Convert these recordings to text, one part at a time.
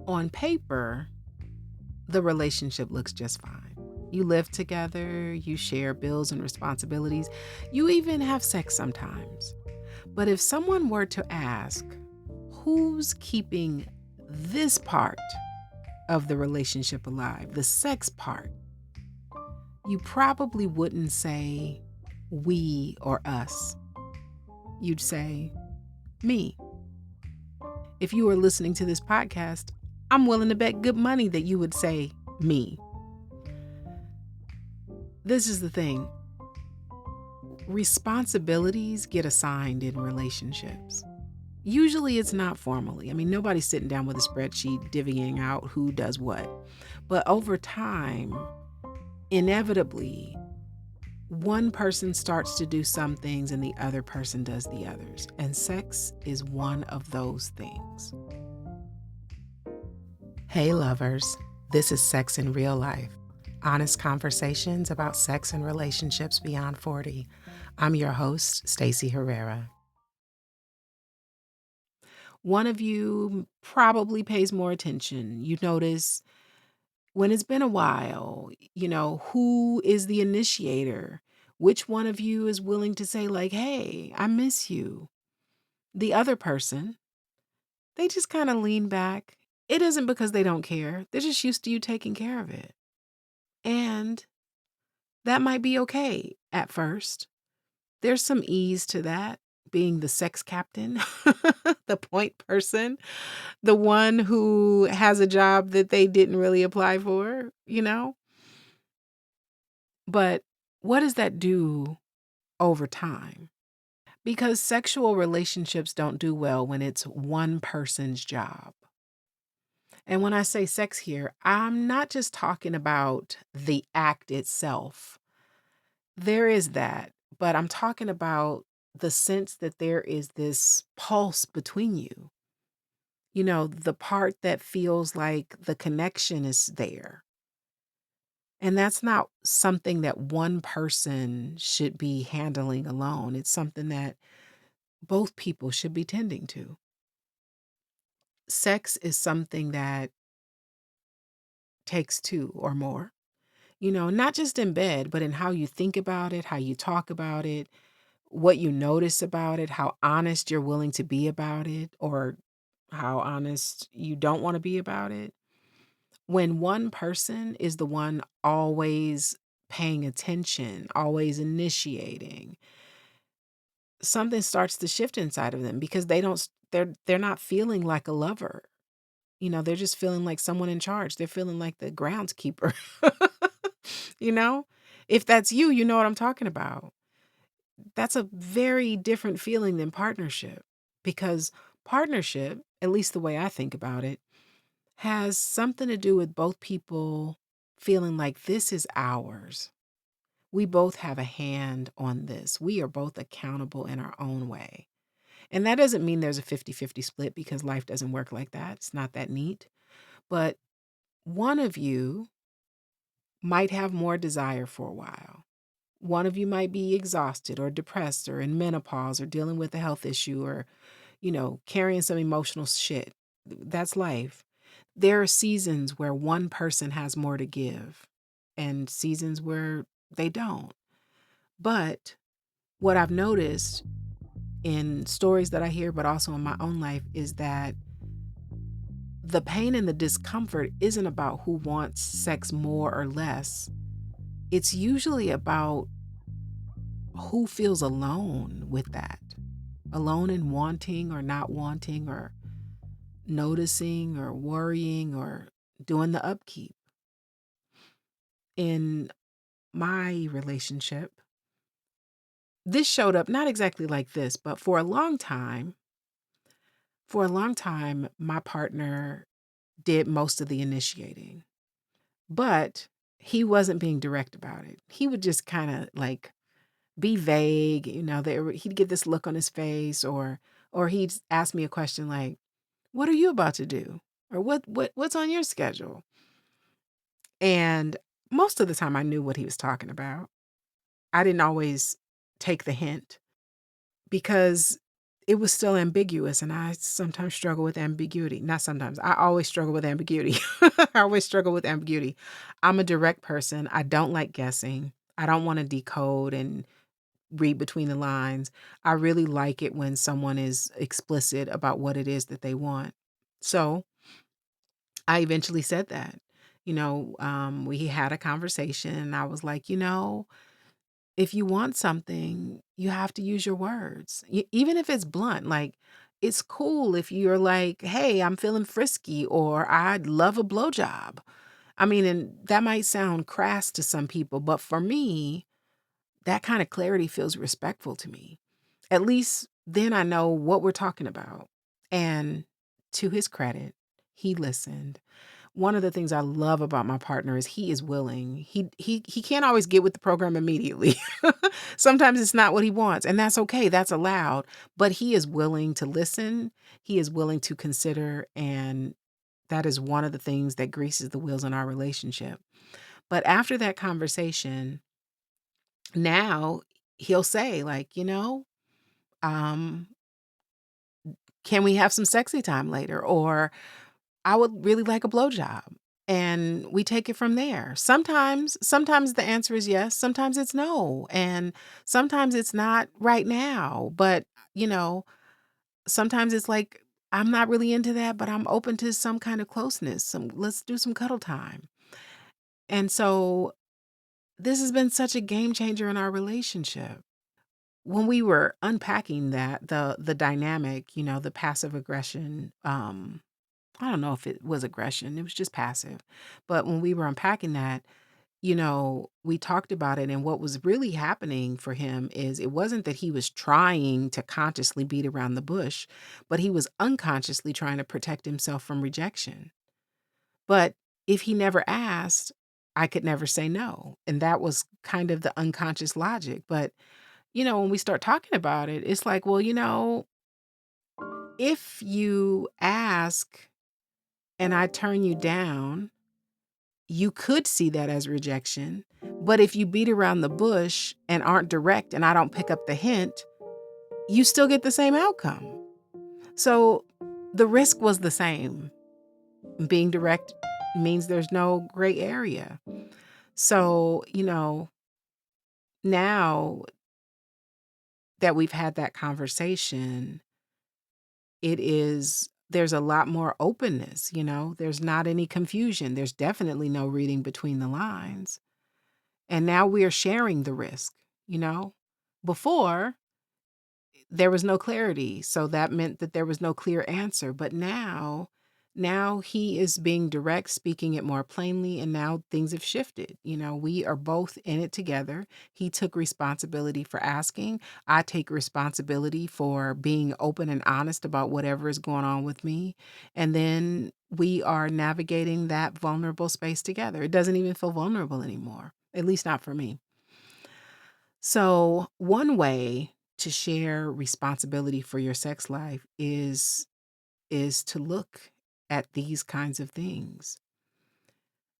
On paper, the relationship looks just fine. You live together, you share bills and responsibilities, you even have sex sometimes. But if someone were to ask, who's keeping this part of the relationship alive, the sex part, you probably wouldn't say we or us. You'd say me. If you were listening to this podcast, I'm willing to bet good money that you would say me. This is the thing. Responsibilities get assigned in relationships. Usually it's not formally. I mean, nobody's sitting down with a spreadsheet divvying out who does what. But over time, inevitably, one person starts to do some things and the other person does the others. And sex is one of those things. Hey, lovers. This is Sex in Real Life. Honest conversations about sex and relationships beyond 40. I'm your host, Stacey Herrera. One of you probably pays more attention. You notice when it's been a while, who is the initiator? Which one of you is willing to say, like, hey, I miss you? The other person, they just kind of lean back. It isn't because they don't care. They're just used to you taking care of it. And that might be okay at first. There's some ease to that, being the sex captain, the point person, the one who has a job that they didn't really apply for. But what does that do over time? Because sexual relationships don't do well when it's one person's job. And when I say sex here, I'm not just talking about the act itself. There is that, but I'm talking about the sense that there is this pulse between you. The part that feels like the connection is there. And that's not something that one person should be handling alone. It's something that both people should be tending to. Sex is something that takes two or more, not just in bed, but in how you think about it, how you talk about it, what you notice about it, how honest you're willing to be about it, or how honest you don't want to be about it. When one person is the one always paying attention, always initiating, something starts to shift inside of them because they're not feeling like a lover. They're just feeling like someone in charge. They're feeling like the groundskeeper. you know? If that's you, you know what I'm talking about. That's a very different feeling than partnership, because partnership, at least the way I think about it, has something to do with both people feeling like this is ours. We both have a hand on this. We are both accountable in our own way. And that doesn't mean there's a 50-50 split, because life doesn't work like that. It's not that neat. But one of you might have more desire for a while. One of you might be exhausted or depressed or in menopause or dealing with a health issue or, carrying some emotional shit. That's life. There are seasons where one person has more to give and seasons where they don't. But what I've noticed in stories that I hear, but also in my own life, is that the pain and the discomfort isn't about who wants sex more or less. It's usually about who feels alone with that. Alone in wanting or not wanting or noticing or worrying or doing the upkeep. In my relationship, this showed up not exactly like this, but for a long time, my partner did most of the initiating, but he wasn't being direct about it. He would just kind of like be vague, he'd get this look on his face, or he'd ask me a question like, "What are you about to do?" Or what's on your schedule? And most of the time I knew what he was talking about. I didn't always take the hint, because it was still ambiguous, and I sometimes struggle with ambiguity. Not sometimes, I always struggle with ambiguity. I always struggle with ambiguity. I'm a direct person, I don't like guessing. I don't wanna decode and read between the lines. I really like it when someone is explicit about what it is that they want. So, I eventually said that. We had a conversation, and I was like, if you want something, you have to use your words. Even if it's blunt, like it's cool if you're like, "Hey, I'm feeling frisky," or "I'd love a blowjob." I mean, and that might sound crass to some people, but for me, that kind of clarity feels respectful to me. At least then I know what we're talking about. And to his credit, he listened. One of the things I love about my partner is he is willing. He can't always get with the program immediately. Sometimes it's not what he wants, and that's okay. That's allowed. But he is willing to listen. He is willing to consider, and that is one of the things that greases the wheels in our relationship. But after that conversation, now he'll say like, um, "Can we have some sexy time later?" Or I would really like a blowjob. And we take it from there. Sometimes the answer is yes, sometimes it's no. And sometimes it's not right now. But, you know, sometimes it's like, I'm not really into that, but I'm open to some kind of closeness. Let's do some cuddle time. And so this has been such a game changer in our relationship. When we were unpacking that, the dynamic, the passive aggression, I don't know if it was aggression, it was just passive. But when we were unpacking that, we talked about it, and what was really happening for him is it wasn't that he was trying to consciously beat around the bush, but he was unconsciously trying to protect himself from rejection. But if he never asked, I could never say no. And that was kind of the unconscious logic. But, when we start talking about it, it's like, well, if you ask and I turn you down, you could see that as rejection. But if you beat around the bush and aren't direct and I don't pick up the hint, you still get the same outcome. So the risk was the same. Being direct means there's no gray area. So, now that we've had that conversation, there's a lot more openness, there's not any confusion. There's definitely no reading between the lines. And now we are sharing the risk, you know? Before, there was no clarity, so that meant that there was no clear answer, but now he is being direct, speaking it more plainly, and now things have shifted. We are both in it together. He took responsibility for asking. I take responsibility for being open and honest about whatever is going on with me. And then we are navigating that vulnerable space together. It doesn't even feel vulnerable anymore, at least not for me. So, one way to share responsibility for your sex life is to look at these kinds of things.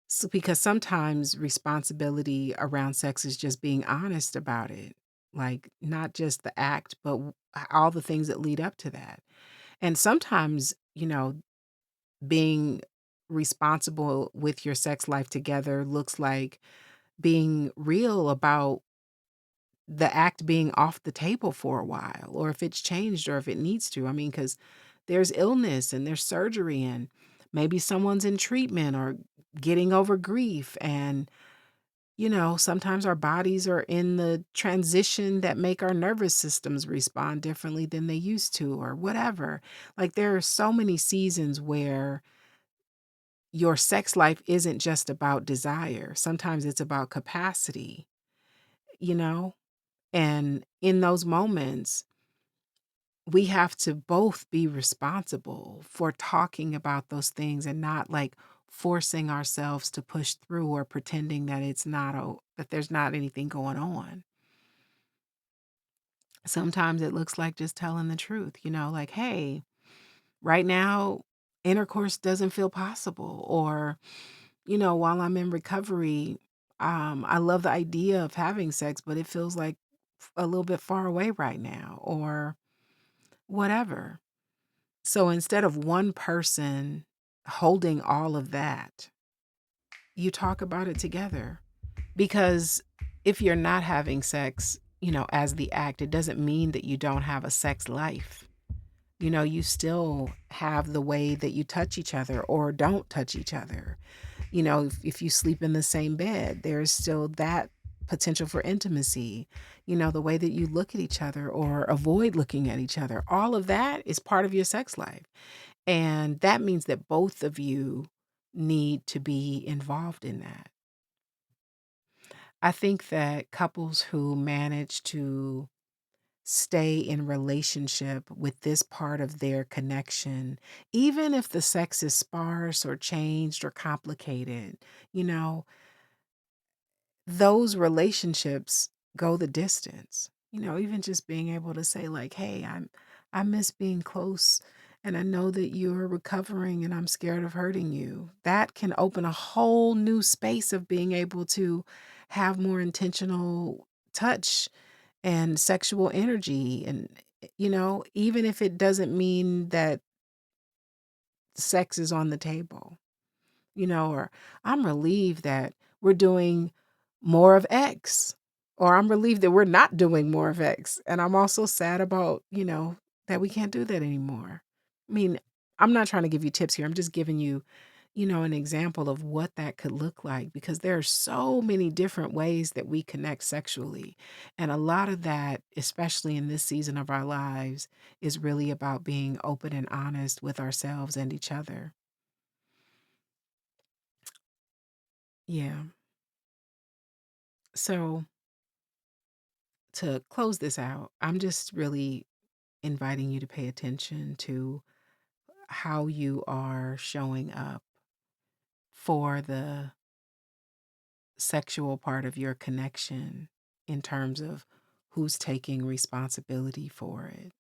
So, because sometimes responsibility around sex is just being honest about it, like not just the act, but all the things that lead up to that. And sometimes, being responsible with your sex life together looks like being real about the act being off the table for a while, or if it's changed or if it needs to. I mean, because there's illness and there's surgery, and maybe someone's in treatment or getting over grief. And, sometimes our bodies are in the transition that make our nervous systems respond differently than they used to, or whatever. Like, there are so many seasons where your sex life isn't just about desire. Sometimes it's about capacity, you know? And in those moments, we have to both be responsible for talking about those things and not like forcing ourselves to push through or pretending that that there's not anything going on. Sometimes it looks like just telling the truth, like, hey, right now intercourse doesn't feel possible, or while I'm in recovery, I love the idea of having sex, but it feels like a little bit far away right now, or whatever. So instead of one person holding all of that, you talk about it together. Because if you're not having sex, as the act, it doesn't mean that you don't have a sex life. You still have the way that you touch each other or don't touch each other. If you sleep in the same bed, there's still that potential for intimacy. The way that you look at each other or avoid looking at each other, all of that is part of your sex life. And that means that both of you need to be involved in that. I think that couples who manage to stay in relationship with this part of their connection, even if the sex is sparse or changed or complicated, you know, those relationships go the distance. Even just being able to say like, "Hey, I miss being close and I know that you're recovering and I'm scared of hurting you." That can open a whole new space of being able to have more intentional touch and sexual energy and even if it doesn't mean that sex is on the table, or I'm relieved that we're doing more of X, or I'm relieved that we're not doing more of X. And I'm also sad about, that we can't do that anymore. I mean, I'm not trying to give you tips here. I'm just giving you, an example of what that could look like because there are so many different ways that we connect sexually. And a lot of that, especially in this season of our lives, is really about being open and honest with ourselves and each other. Yeah. So to close this out, I'm just really inviting you to pay attention to how you are showing up for the sexual part of your connection in terms of who's taking responsibility for it.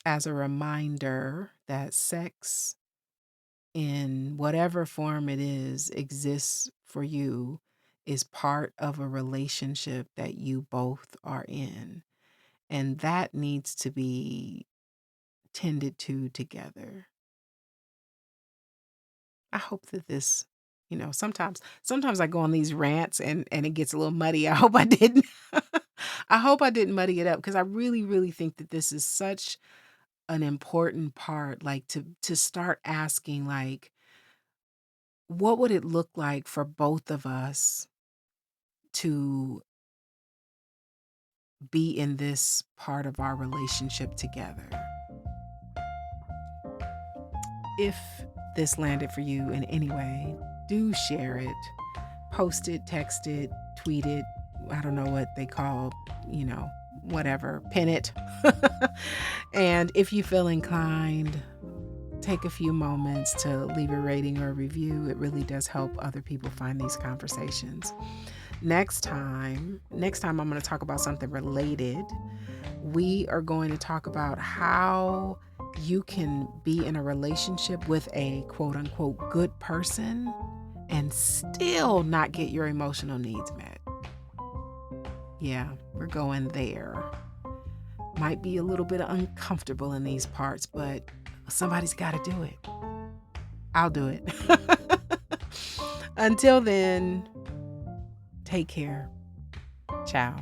As a reminder that sex, in whatever form it is, exists for you, is part of a relationship that you both are in. And that needs to be tended to together. I hope that this, sometimes I go on these rants and it gets a little muddy. I hope I didn't. I hope I didn't muddy it up because I really, really think that this is such an important part, like to start asking, like, what would it look like for both of us to be in this part of our relationship together? If this landed for you in any way, do share it. Post it, text it, tweet it. I don't know what they call, whatever, pin it. And if you feel inclined, take a few moments to leave a rating or a review. It really does help other people find these conversations. Next time I'm going to talk about something related. We are going to talk about how you can be in a relationship with a quote unquote good person and still not get your emotional needs met. Yeah, we're going there. Might be a little bit uncomfortable in these parts, but somebody's got to do it. I'll do it. Until then, take care. Ciao.